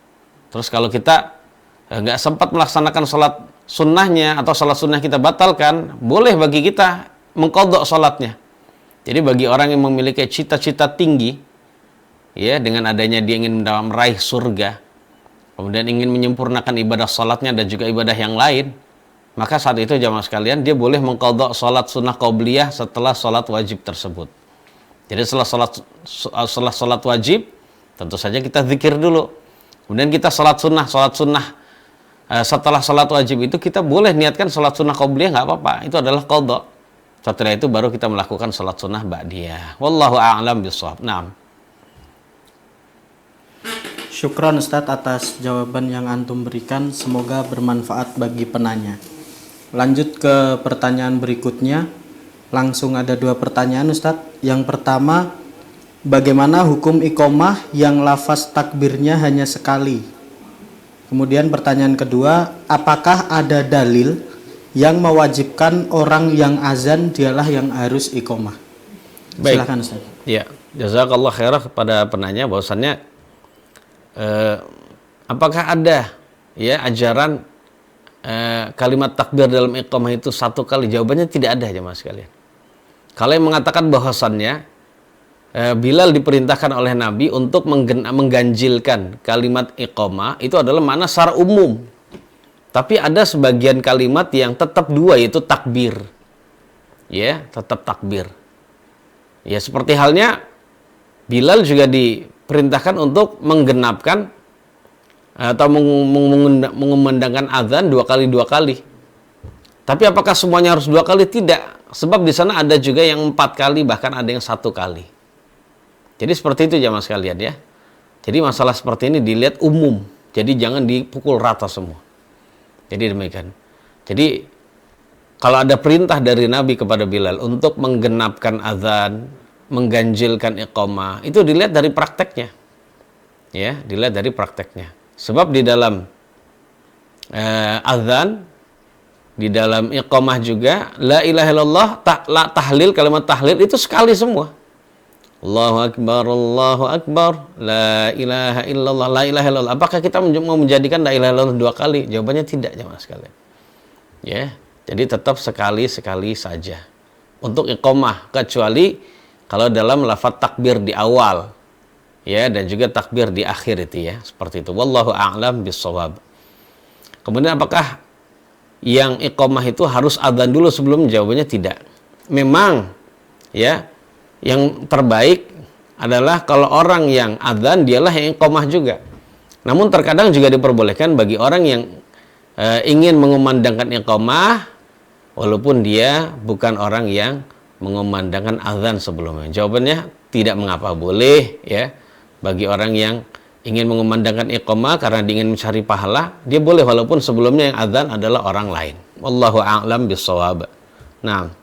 Terus kalau kita nggak sempat melaksanakan sholat sunnahnya atau sholat sunnah kita batalkan, boleh bagi kita mengqadha sholatnya. Jadi bagi orang yang memiliki cita-cita tinggi, ya, dengan adanya dia ingin meraih surga, kemudian ingin menyempurnakan ibadah sholatnya dan juga ibadah yang lain, maka saat itu jamaah sekalian, dia boleh mengqadha sholat sunnah qabliyah setelah sholat wajib tersebut. Jadi setelah sholat wajib, tentu saja kita zikir dulu. Kemudian kita sholat sunnah. Setelah sholat wajib itu kita boleh niatkan sholat sunnah qabliyah, nggak apa-apa. Itu adalah qadha. Setelah itu baru kita melakukan sholat sunnah ba'diyah. Wallahu a'lam bishawab. Naam. Syukron Ustadz atas jawaban yang antum berikan, semoga bermanfaat bagi penanya. Lanjut ke pertanyaan berikutnya. Langsung ada 2 pertanyaan Ustadz. Yang pertama, bagaimana hukum iqomah yang lafaz takbirnya hanya sekali? Kemudian pertanyaan kedua, apakah ada dalil yang mewajibkan orang yang azan dialah yang harus iqomah? Baik. Silakan Ustaz. Ya, jazakallah khairah kepada penanya, bahwasannya apakah ada ya ajaran kalimat takbir dalam iqamah itu 1 kali? Jawabannya tidak ada jemaah sekalian. Kalau yang mengatakan bahwasannya Bilal diperintahkan oleh Nabi untuk mengganjilkan kalimat iqamah, itu adalah makna secara umum. Tapi ada sebagian kalimat yang tetap 2, yaitu takbir. Ya, tetap takbir. Ya seperti halnya Bilal juga diperintahkan untuk menggenapkan atau mengumandangkan azan 2 kali 2 kali. Tapi apakah semuanya harus 2 kali? Tidak. Sebab di sana ada juga yang 4 kali, bahkan ada yang 1 kali. Jadi seperti itu jamaah sekalian ya. Jadi masalah seperti ini dilihat umum. Jadi jangan dipukul rata semua. Jadi demikian. Jadi kalau ada perintah dari Nabi kepada Bilal untuk menggenapkan azan, mengganjilkan iqamah, itu dilihat dari prakteknya. Ya, dilihat dari prakteknya. Sebab di dalam azan, di dalam iqamah juga, la ilaha illallah, tahlil, kalimat tahlil itu sekali semua. Allahu Akbar, la ilaha illallah, la ilaha illallah. Apakah kita mau menjadikan la ilaha illallah 2 kali? Jawabannya tidak, jemaah sekalian. Ya, jadi tetap sekali-sekali saja. Untuk iqamah, kecuali kalau dalam lafaz takbir di awal, ya, dan juga takbir di akhir itu ya, seperti itu. Wallahu a'lam bissawab. Kemudian apakah yang iqamah itu harus adzan dulu sebelum? Jawabannya tidak. Memang ya, yang terbaik adalah kalau orang yang adzan dialah yang iqamah juga. Namun terkadang juga diperbolehkan bagi orang yang ingin mengumandangkan iqamah walaupun dia bukan orang yang mengumandangkan adzan sebelumnya. Jawabannya tidak mengapa, boleh ya. Bagi orang yang ingin mengumandangkan iqamah karena dia ingin mencari pahala, dia boleh walaupun sebelumnya yang adzan adalah orang lain. Wallahu a'lam bissawab. Nah,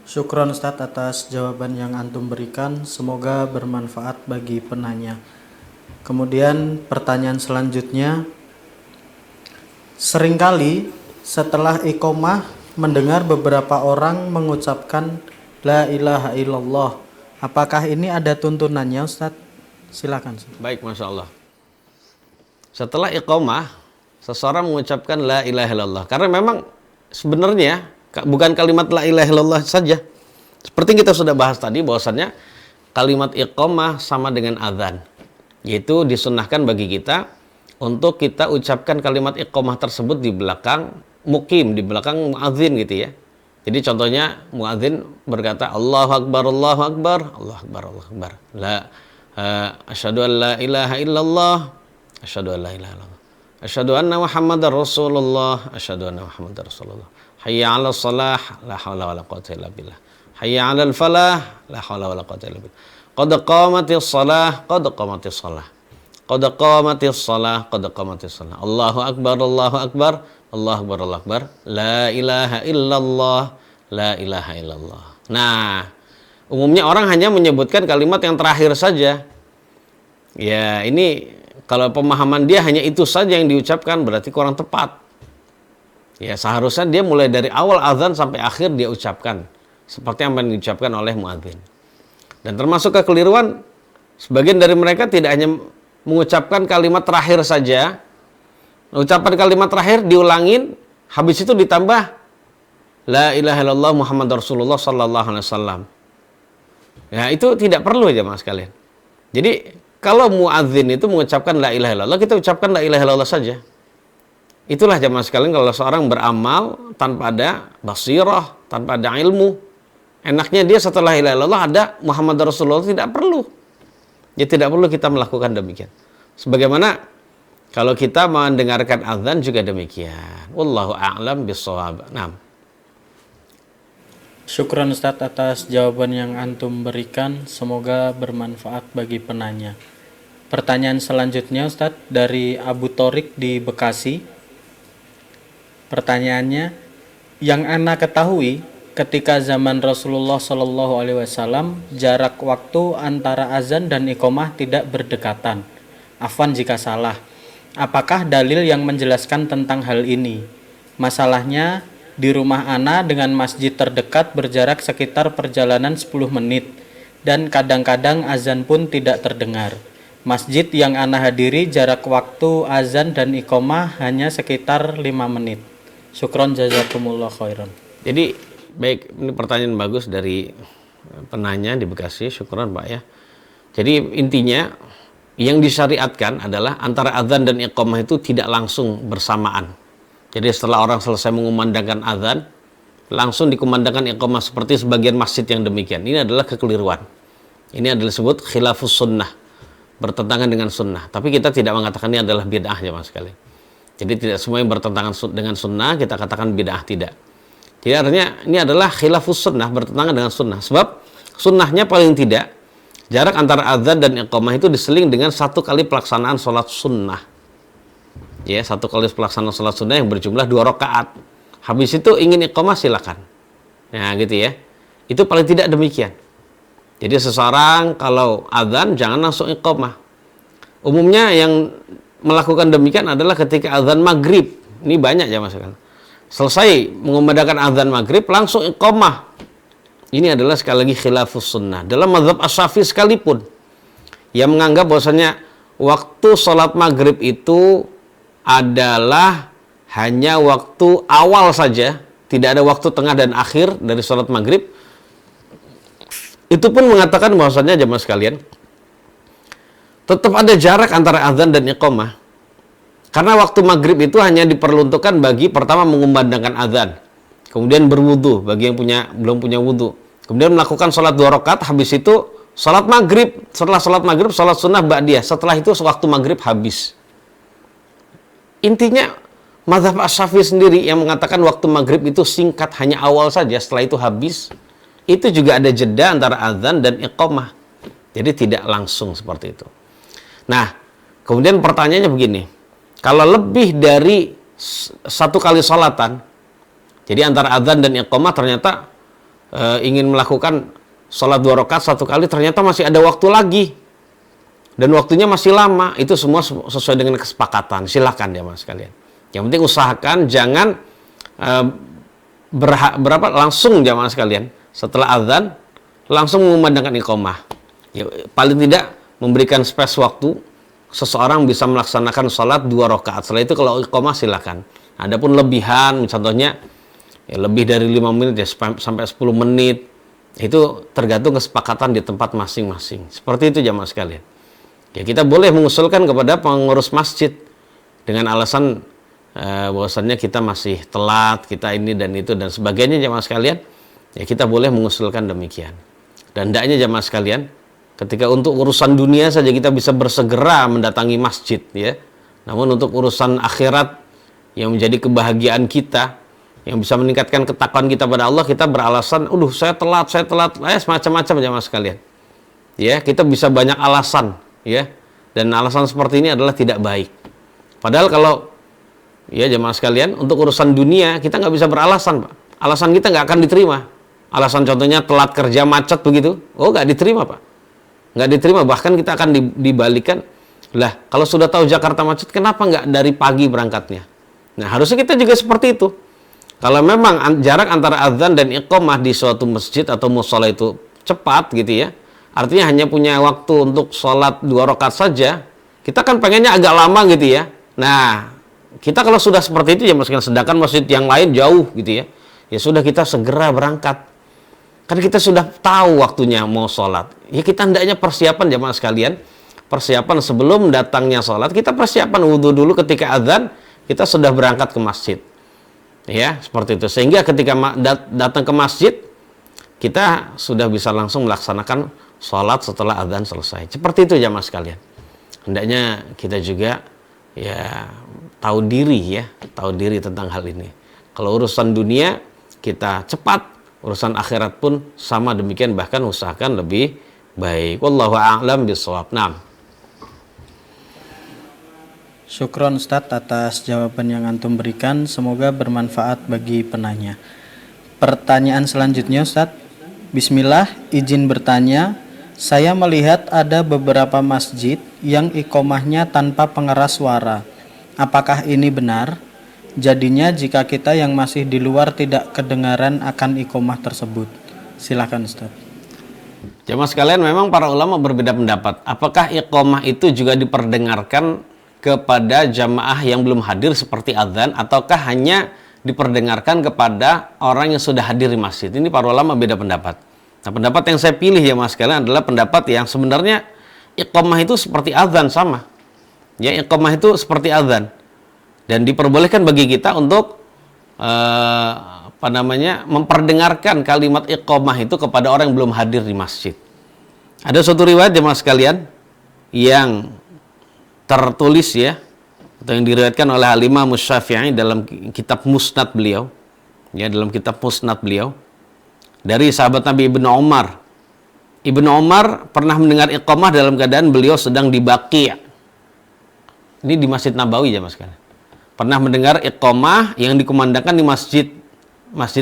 Syukron Ustadz atas jawaban yang antum berikan, semoga bermanfaat bagi penanya. Kemudian pertanyaan selanjutnya, seringkali setelah iqamah mendengar beberapa orang mengucapkan la ilaha illallah. Apakah ini ada tuntunannya Ustadz? Silakan. Baik, Masya Allah. Setelah iqamah, seseorang mengucapkan la ilaha illallah. Karena memang sebenarnya bukan kalimat la ilaha illallah saja. Seperti kita sudah bahas tadi bahwasannya kalimat iqamah sama dengan azan. Yaitu disunnahkan bagi kita untuk kita ucapkan kalimat iqamah tersebut di belakang mukim, di belakang muadzin gitu ya. Jadi contohnya muadzin berkata Allahu Akbar, Allahu Akbar, Allahu Akbar, Allahu Akbar. Asyhadu an la ilaha illallah, asyhadu an la ilaha illallah. Asyhadu anna Muhammadar Rasulullah, asyhadu anna Muhammadar Rasulullah. Hayya 'alas shalah, la haula wala quwwata illa billah. Hayya 'alal falah, la haula wala quwwata illa billah. Qad qamatis shalah, qad qamatis shalah. Qad qamatis shalah, qad qamatis shalah. Allahu Akbar, Allahu Akbar, Allahu Akbar, Allahu Akbar. La ilaha illallah, la ilaha illallah. Nah, umumnya orang hanya menyebutkan kalimat yang terakhir saja. Ya, ini kalau pemahaman dia hanya itu saja yang diucapkan berarti kurang tepat. Ya, seharusnya dia mulai dari awal azan sampai akhir dia ucapkan seperti yang diucapkan oleh muadzin. Dan termasuk kekeliruan sebagian dari mereka tidak hanya mengucapkan kalimat terakhir saja. Ucapan kalimat terakhir diulangin, habis itu ditambah la ilaha illallah Muhammad Rasulullah sallallahu alaihi wasallam. Ya, itu tidak perlu ya Mas sekalian. Jadi kalau muadzin itu mengucapkan la ilaha illallah, kita ucapkan la ilaha illallah saja. Itulah jemaah sekalian kalau seorang beramal tanpa ada basirah, tanpa ada ilmu. Enaknya dia setelah la ilaha illallah ada Muhammad Rasulullah, tidak perlu. Ya tidak perlu kita melakukan demikian. Sebagaimana kalau kita mendengarkan azan juga demikian. Wallahu a'lam bissawab. Nah. Syukran Ustadz atas jawaban yang antum berikan, semoga bermanfaat bagi penanya. Pertanyaan selanjutnya Ustadz dari Abu Torik di Bekasi. Pertanyaannya, yang ana ketahui ketika zaman Rasulullah Shallallahu Alaihi Wasallam jarak waktu antara azan dan iqamah tidak berdekatan. Afwan jika salah. Apakah dalil yang menjelaskan tentang hal ini? Masalahnya di rumah ana dengan masjid terdekat berjarak sekitar perjalanan 10 menit dan kadang-kadang azan pun tidak terdengar. Masjid yang ana hadiri jarak waktu azan dan iqamah hanya sekitar 5 menit. Syukron jazakumullah khairan. Jadi baik, ini pertanyaan bagus dari penanya di Bekasi. Syukron Pak ya. Jadi intinya yang disyariatkan adalah antara azan dan iqamah itu tidak langsung bersamaan. Jadi setelah orang selesai mengumandangkan azan, langsung dikumandangkan iqamah seperti sebagian masjid yang demikian. Ini adalah kekeliruan. Ini adalah disebut khilafus sunnah, bertentangan dengan sunnah. Tapi kita tidak mengatakan ini adalah bid'ah jemaah sekalian. Jadi tidak semua yang bertentangan dengan sunnah kita katakan bid'ah, tidak. Jadi artinya ini adalah khilafus sunnah, bertentangan dengan sunnah. Sebab sunnahnya paling tidak jarak antara azan dan iqamah itu diseling dengan satu kali pelaksanaan sholat sunnah. Ya, satu kali pelaksanaan sholat sunnah yang berjumlah 2 rakaat. Habis itu ingin iqamah silakan. Nah gitu ya. Itu paling tidak demikian. Jadi seseorang kalau azan jangan langsung iqamah. Umumnya yang melakukan demikian adalah ketika azan maghrib. Ini banyak ya mas. Selesai mengumandangkan azan maghrib langsung iqamah. Ini adalah sekali lagi khilafus sunnah. Dalam mazhab Asy-Syafi'i sekalipun yang menganggap bahwasanya waktu sholat maghrib itu adalah hanya waktu awal saja, tidak ada waktu tengah dan akhir dari sholat maghrib. Itu pun mengatakan bahwasanya jemaah sekalian, tetap ada jarak antara azan dan iqamah. Karena waktu maghrib itu hanya diperuntukkan bagi pertama mengumandangkan azan, kemudian berwudu bagi yang belum punya wudu, kemudian melakukan sholat 2 rakaat, habis itu sholat maghrib. Setelah sholat maghrib, sholat sunnah ba'diyah. Setelah itu waktu maghrib habis. Intinya mazhab Asy-Syafi'i sendiri yang mengatakan waktu maghrib itu singkat, hanya awal saja, setelah itu habis. Itu juga ada jeda antara azan dan iqamah. Jadi tidak langsung seperti itu. Nah, kemudian pertanyaannya begini. Kalau lebih dari satu kali sholatan, jadi antara azan dan iqamah ternyata ingin melakukan sholat 2 rakaat 1 kali, ternyata masih ada waktu lagi. Dan waktunya masih lama. Itu semua sesuai dengan kesepakatan. Silakan ya mas sekalian. Yang penting usahakan jangan langsung jamaah sekalian. Setelah azan langsung mengumandangkan iqamah. Ya, paling tidak memberikan space waktu seseorang bisa melaksanakan sholat 2 rakaat. Setelah itu kalau iqamah silakan. Adapun lebihan, contohnya ya, lebih dari 5 menit ya, sampai 10 menit, itu tergantung kesepakatan di tempat masing-masing. Seperti itu jamaah sekalian. Ya kita boleh mengusulkan kepada pengurus masjid dengan alasan bahwasannya kita masih telat, kita ini dan itu dan sebagainya jamaah sekalian. Ya kita boleh mengusulkan demikian. Dan hendaknya jamaah sekalian, ketika untuk urusan dunia saja kita bisa bersegera mendatangi masjid ya. Namun untuk urusan akhirat yang menjadi kebahagiaan kita, yang bisa meningkatkan ketakwaan kita pada Allah, kita beralasan, saya telat, semacam-macam jamaah sekalian. Ya, kita bisa banyak alasan ya. Dan alasan seperti ini adalah tidak baik. Padahal kalau ya jemaah sekalian, untuk urusan dunia kita nggak bisa beralasan, Pak. Alasan kita nggak akan diterima. Alasan contohnya telat kerja macet begitu, nggak diterima, Pak. Nggak diterima, bahkan kita akan dibalikan. Lah, kalau sudah tahu Jakarta macet, kenapa nggak dari pagi berangkatnya? Nah, harusnya kita juga seperti itu. Kalau memang jarak antara azan dan iqamah di suatu masjid atau mushola itu cepat gitu ya, artinya hanya punya waktu untuk sholat 2 rakaat saja, kita kan pengennya agak lama gitu ya. Nah, kita kalau sudah seperti itu ya sedangkan masjid yang lain jauh gitu ya, ya sudah kita segera berangkat. Kan kita sudah tahu waktunya mau sholat. Ya kita hendaknya persiapan jamaah sekalian, persiapan sebelum datangnya sholat, kita persiapan wudhu dulu ketika azan, kita sudah berangkat ke masjid. Ya, seperti itu. Sehingga ketika datang ke masjid, kita sudah bisa langsung melaksanakan sholat setelah azan selesai. Seperti itu jamaah sekalian. Hendaknya kita juga ya tahu diri tentang hal ini. Kalau urusan dunia kita cepat, urusan akhirat pun sama demikian, bahkan usahakan lebih baik. Wallahu a'lam bishawab. Naam. Syukron Ustadz atas jawaban yang antum berikan, semoga bermanfaat bagi penanya. Pertanyaan selanjutnya Ustadz. Bismillah, izin bertanya. Saya melihat ada beberapa masjid yang iqomahnya tanpa pengeras suara. Apakah ini benar? Jadinya jika kita yang masih di luar tidak kedengaran akan iqomah tersebut. Silakan Ustaz. Jamaah sekalian, memang para ulama berbeda pendapat. Apakah iqomah itu juga diperdengarkan kepada jamaah yang belum hadir seperti azan, ataukah hanya diperdengarkan kepada orang yang sudah hadir di masjid? Ini para ulama beda pendapat. Nah, pendapat yang saya pilih ya mas sekalian adalah pendapat yang sebenarnya iqamah itu seperti azan, sama. Ya, iqamah itu seperti azan. Dan diperbolehkan bagi kita untuk memperdengarkan kalimat iqamah itu kepada orang yang belum hadir di masjid. Ada suatu riwayat jemaah sekalian yang tertulis ya, atau yang diriwayatkan oleh Al-Imam Syafi'i dalam kitab Musnad beliau, ya, dalam kitab Musnad beliau, dari sahabat Nabi Ibnu Umar. Ibnu Umar pernah mendengar iqamah dalam keadaan beliau sedang di Baqi'. Ini di Masjid Nabawi ya mas sekalian. Pernah mendengar iqamah yang dikumandangkan di Masjid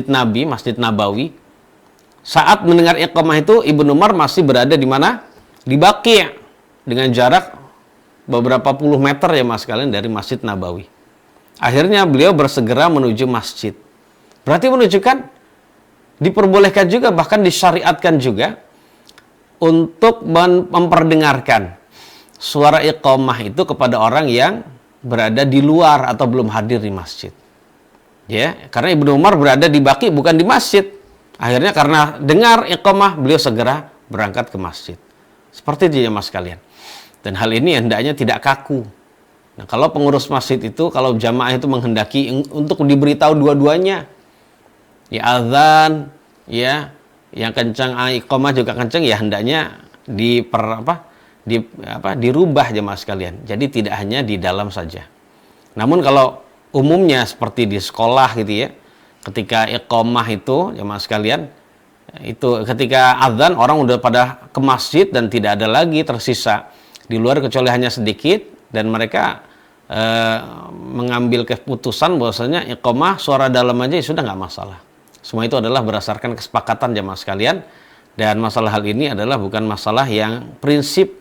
Nabi, Masjid Nabawi. Saat mendengar iqamah itu Ibnu Umar masih berada di mana? Di Baqi', dengan jarak beberapa puluh meter ya mas sekalian dari Masjid Nabawi. Akhirnya beliau bersegera menuju masjid. Berarti menunjukkan diperbolehkan juga, bahkan disyariatkan juga untuk memperdengarkan suara iqamah itu kepada orang yang berada di luar atau belum hadir di masjid. Ya, karena Ibnu Umar berada di Baqi bukan di masjid. Akhirnya karena dengar iqamah beliau segera berangkat ke masjid. Seperti itu ya mas sekalian. Dan hal ini hendaknya tidak kaku. Nah, kalau pengurus masjid itu, kalau jamaah itu menghendaki untuk diberitahu dua-duanya, ya azan, ya yang kencang, iqamah juga kencang, ya hendaknya dirubah jemaah sekalian. Jadi tidak hanya di dalam saja. Namun kalau umumnya seperti di sekolah gitu ya, ketika iqamah itu jemaah sekalian, itu ketika azan orang udah pada ke masjid dan tidak ada lagi tersisa di luar kecuali hanya sedikit, dan mereka mengambil keputusan bahwasanya iqamah suara dalam aja ya sudah nggak masalah. Semua itu adalah berdasarkan kesepakatan jamaah sekalian, dan masalah hal ini adalah bukan masalah yang prinsip.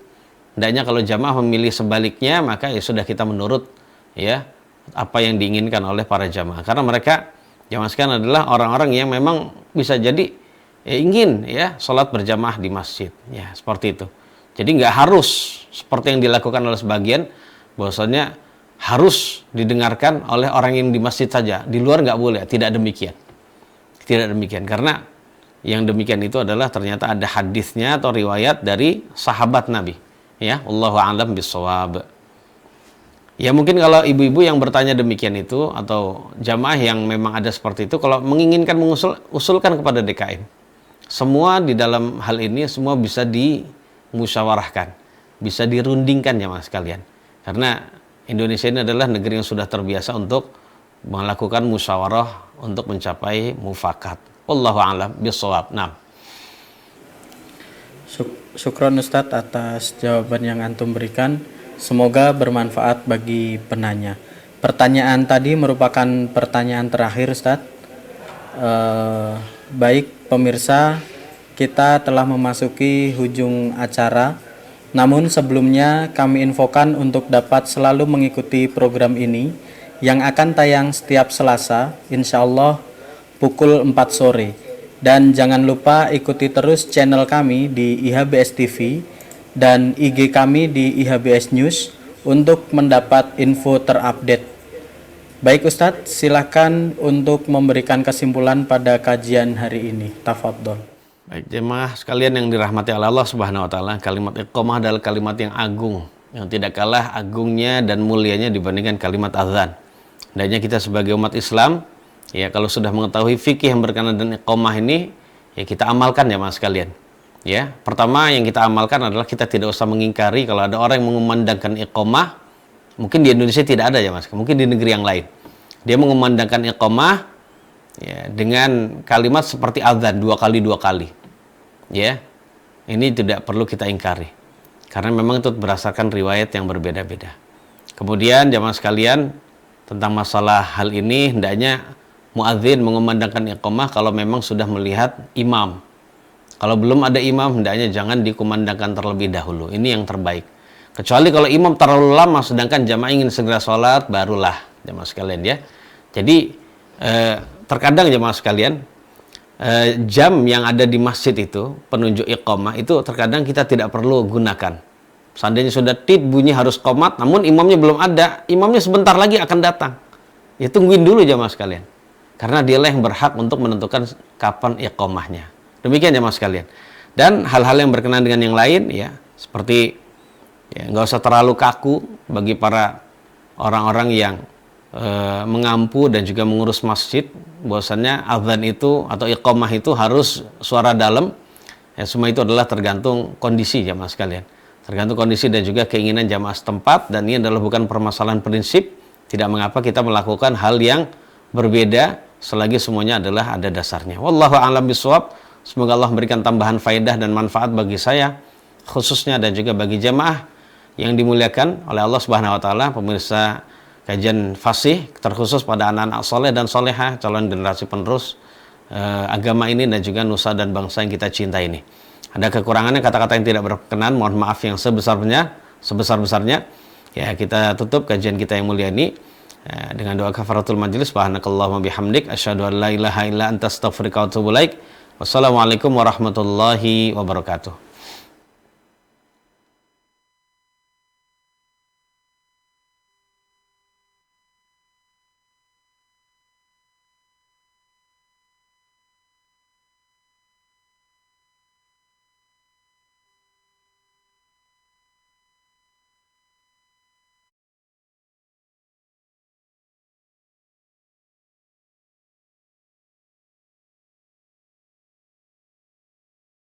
Hendaknya kalau jamaah memilih sebaliknya, maka ya sudah kita menurut ya apa yang diinginkan oleh para jamaah, karena mereka jamaah sekalian adalah orang-orang yang memang bisa jadi ingin ya sholat berjamaah di masjid ya, seperti itu. Jadi nggak harus seperti yang dilakukan oleh sebagian, bahwasanya harus didengarkan oleh orang yang di masjid saja, di luar nggak boleh. Tidak demikian. Tidak demikian, karena yang demikian itu adalah ternyata ada hadisnya atau riwayat dari sahabat Nabi. Ya, Allahu a'lam bishawab. Ya mungkin kalau ibu-ibu yang bertanya demikian itu, atau jamaah yang memang ada seperti itu, kalau menginginkan usulkan kepada DKM. Semua di dalam hal ini semua bisa dimusyawarahkan, bisa dirundingkan ya mas sekalian. Karena Indonesia ini adalah negeri yang sudah terbiasa untuk melakukan musyawarah untuk mencapai mufakat. Wallahu a'lam bishawab. Nah. Syukron Ustadz atas jawaban yang antum berikan. Semoga bermanfaat bagi penanya. Pertanyaan tadi merupakan pertanyaan terakhir Ustadz. Baik pemirsa, kita telah memasuki hujung acara. Namun sebelumnya kami infokan untuk dapat selalu mengikuti program ini yang akan tayang setiap Selasa, insya Allah pukul 4 sore. Dan jangan lupa ikuti terus channel kami di IHBS TV dan IG kami di IHBS News untuk mendapat info terupdate. Baik Ustadz, silakan untuk memberikan kesimpulan pada kajian hari ini. Tafadhol. Baik jemaah sekalian yang dirahmati Allah Subhanahu wa taala, kalimat iqamah adalah kalimat yang agung, yang tidak kalah agungnya dan mulianya dibandingkan kalimat azan. Hendaknya kita sebagai umat Islam, ya kalau sudah mengetahui fikih yang berkenaan dengan iqamah ini, ya kita amalkan ya mas sekalian. Ya, pertama yang kita amalkan adalah kita tidak usah mengingkari kalau ada orang yang mengumandangkan iqamah. Mungkin di Indonesia tidak ada ya mas, mungkin di negeri yang lain. Dia mengumandangkan iqamah ya, dengan kalimat seperti azan 2 kali. Ya, ini tidak perlu kita ingkari, karena memang itu berdasarkan riwayat yang berbeda-beda. Kemudian jamaah sekalian, tentang masalah hal ini, hendaknya muadzin mengumandangkan iqamah kalau memang sudah melihat imam. Kalau belum ada imam, hendaknya jangan dikumandangkan terlebih dahulu. Ini yang terbaik. Kecuali kalau imam terlalu lama, sedangkan jamaah ingin segera sholat, barulah jamaah sekalian ya. Jadi terkadang jamaah sekalian, jam yang ada di masjid itu, penunjuk iqamah itu terkadang kita tidak perlu gunakan. Seandainya sudah tit bunyi harus qomat, namun imamnya belum ada, imamnya sebentar lagi akan datang. Ya tungguin dulu jamaah sekalian. Karena dialah yang berhak untuk menentukan kapan iqamahnya. Demikian jamaah sekalian. Dan hal-hal yang berkenaan dengan yang lain ya, seperti ya nggak usah terlalu kaku bagi para orang-orang yang mengampu dan juga mengurus masjid, bahwasannya azan itu atau iqamah itu harus suara dalam. Ya, semua itu adalah tergantung kondisi jamaah sekalian, tergantung kondisi dan juga keinginan jamaah setempat, dan ini adalah bukan permasalahan prinsip. Tidak mengapa kita melakukan hal yang berbeda selagi semuanya adalah ada dasarnya. Wallahu a'lam bishawab. Semoga Allah memberikan tambahan faedah dan manfaat bagi saya khususnya dan juga bagi jamaah yang dimuliakan oleh Allah Subhanahu wa taala, pemirsa kajian fasih terkhusus pada anak-anak soleh dan solehah, calon generasi penerus agama ini dan juga nusa dan bangsa yang kita cinta ini. Ada kekurangannya, kata-kata yang tidak berkenan, mohon maaf yang sebesar-besarnya. Ya, kita tutup kajian kita yang mulia ini dengan doa kafaratul majlis. Subhanakallahumma bihamdik asyhadu an la ilaha illa anta astaghfiruka wa atubu ilaik. Wassalamualaikum warahmatullahi wabarakatuh.